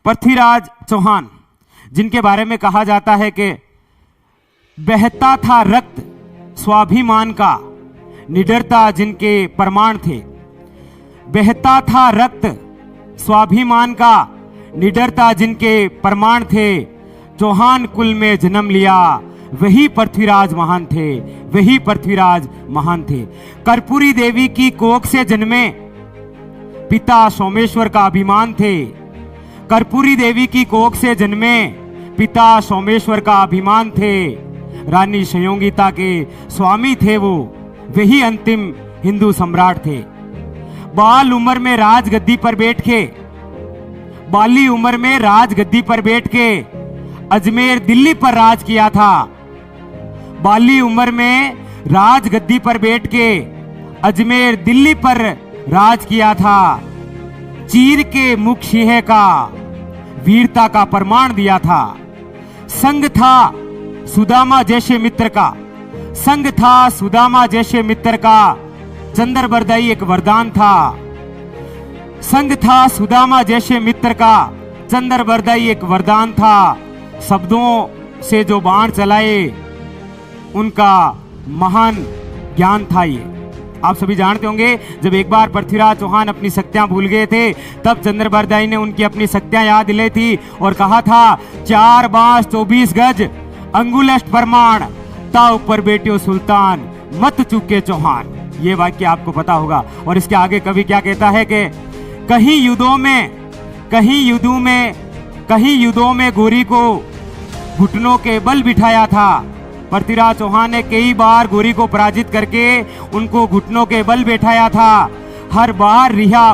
पृथ्वीराज चौहान, जिनके बारे में कहा जाता है कि बहता था रक्त स्वाभिमान का, निडरता जिनके प्रमाण थे। बहता था रक्त स्वाभिमान का, निडरता जिनके प्रमाण थे। चौहान कुल में जन्म लिया, वही पृथ्वीराज महान थे, वही पृथ्वीराज महान थे। कर्पूरी देवी की कोख से जन्मे, पिता सोमेश्वर का अभिमान थे। कर्पूरी देवी की कोख से जन्मे, पिता सोमेश्वर का अभिमान थे। रानी संयोगिता के स्वामी थे वो, वही अंतिम हिंदू सम्राट थे। बाल उम्र में राजगद्दी पर बैठ के, बाली उम्र में राजगद्दी पर बैठ के अजमेर दिल्ली पर राज किया था। बाली उम्र में राजगद्दी पर बैठ के अजमेर दिल्ली पर राज किया था। चीर के मुख सिंह का वीरता का प्रमाण दिया था। संग था सुदामा जैसे मित्र का, संग था सुदामा जैसे मित्र का, चंद्रबरदाई एक वरदान था। संग था सुदामा जैसे मित्र का, चंद्रबरदाई एक वरदान था। शब्दों से जो बाण चलाए, उनका महान ज्ञान था। ये आप सभी जानते होंगे, जब एक बार पृथ्वीराज चौहान अपनी शक्तियां भूल गए थे, तब चंद्रबरदाई ने उनकी अपनी शक्तियां याद दिलाई थी और कहा था 4 बांस 24 गज अंगुलष्ट प्रमाण, ता ऊपर बेटियों सुल्तान मत चूके चौहान। ये वाक्य आपको पता होगा। और इसके आगे कवि क्या कहता है कि कहीं युद्धों में गोरी को घुटनों के बल बिठाया था। पृथ्वीराज चौहान ने कई बार गोरी को पराजित करके उनको घुटनों के बल बैठाया था। हर बार रिहा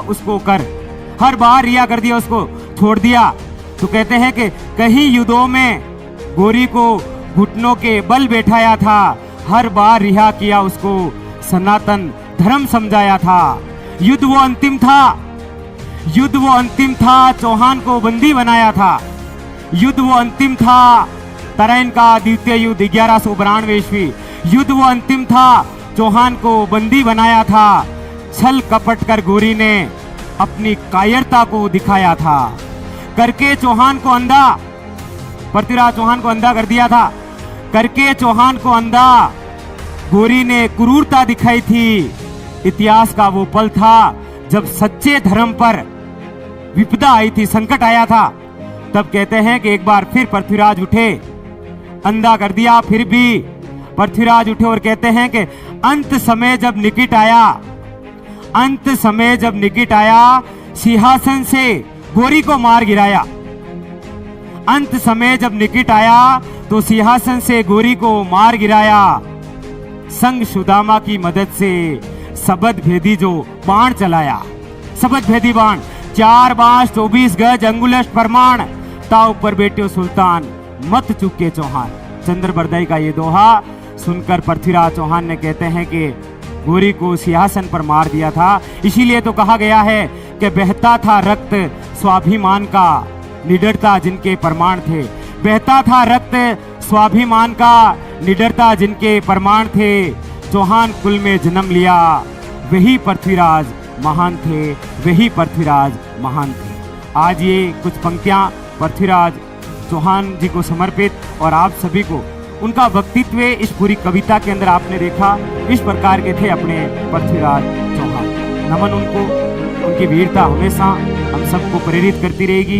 कर दिया, उसको छोड़ दिया। तो कहते हैं कि कहीं युद्धों में गोरी को घुटनों के बल बैठाया था, हर बार रिहा किया उसको, सनातन धर्म समझाया था। युद्ध वो अंतिम था, चौहान को बंदी बनाया था। युद्ध वो अंतिम था, तराइन का द्वितीय युद्ध 1192 ईस्वी। युद्ध वो अंतिम था, चौहान को बंदी बनाया था। छल कपट कर गोरी ने अपनी कायरता को दिखाया था। करके चौहान को अंधा, पृथ्वीराज चौहान को अंधा कर दिया था। करके चौहान को अंधा गोरी ने क्रूरता दिखाई थी। इतिहास का वो पल था जब सच्चे धर्म पर विपदा आई थी, संकट आया था। तब कहते हैं कि एक बार फिर पृथ्वीराज उठे, अंधा कर दिया, फिर भी पृथ्वीराज उठे और कहते हैं कि अंत समय जब निकट आया, सिंहासन से गोरी को मार गिराया। अंत समय जब निकट आया तो सिंहासन से गोरी को मार गिराया। संग सुदामा की मदद से सबद भेदी जो बाण चलाया, सबद भेदी बाण, 4 बांस 24 गज अंगुलष्ट प्रमाण, ता ऊपर बेटियों सुल्तान मत चूके चौहान। चंद्रबरदाई का ये दोहा सुनकर पृथ्वीराज चौहान ने कहते हैं कि गोरी को सिंहासन पर मार दिया था। इसीलिए तो कहा गया है कि बहता था रक्त स्वाभिमान का, निडरता जिनके प्रमाण थे। बहता था रक्त स्वाभिमान का, निडरता जिनके प्रमाण थे। चौहान कुल में जन्म लिया, वही पृथ्वीराज महान थे, वही पृथ्वीराज महान थे। आज ये कुछ पंक्तियां पृथ्वीराज चौहान जी को समर्पित, और आप सभी को उनका व्यक्तित्व इस पूरी कविता के अंदर आपने देखा, इस प्रकार के थे अपने पृथ्वीराज चौहान। नमन उनको, उनकी वीरता हमेशा हम सबको प्रेरित करती रहेगी।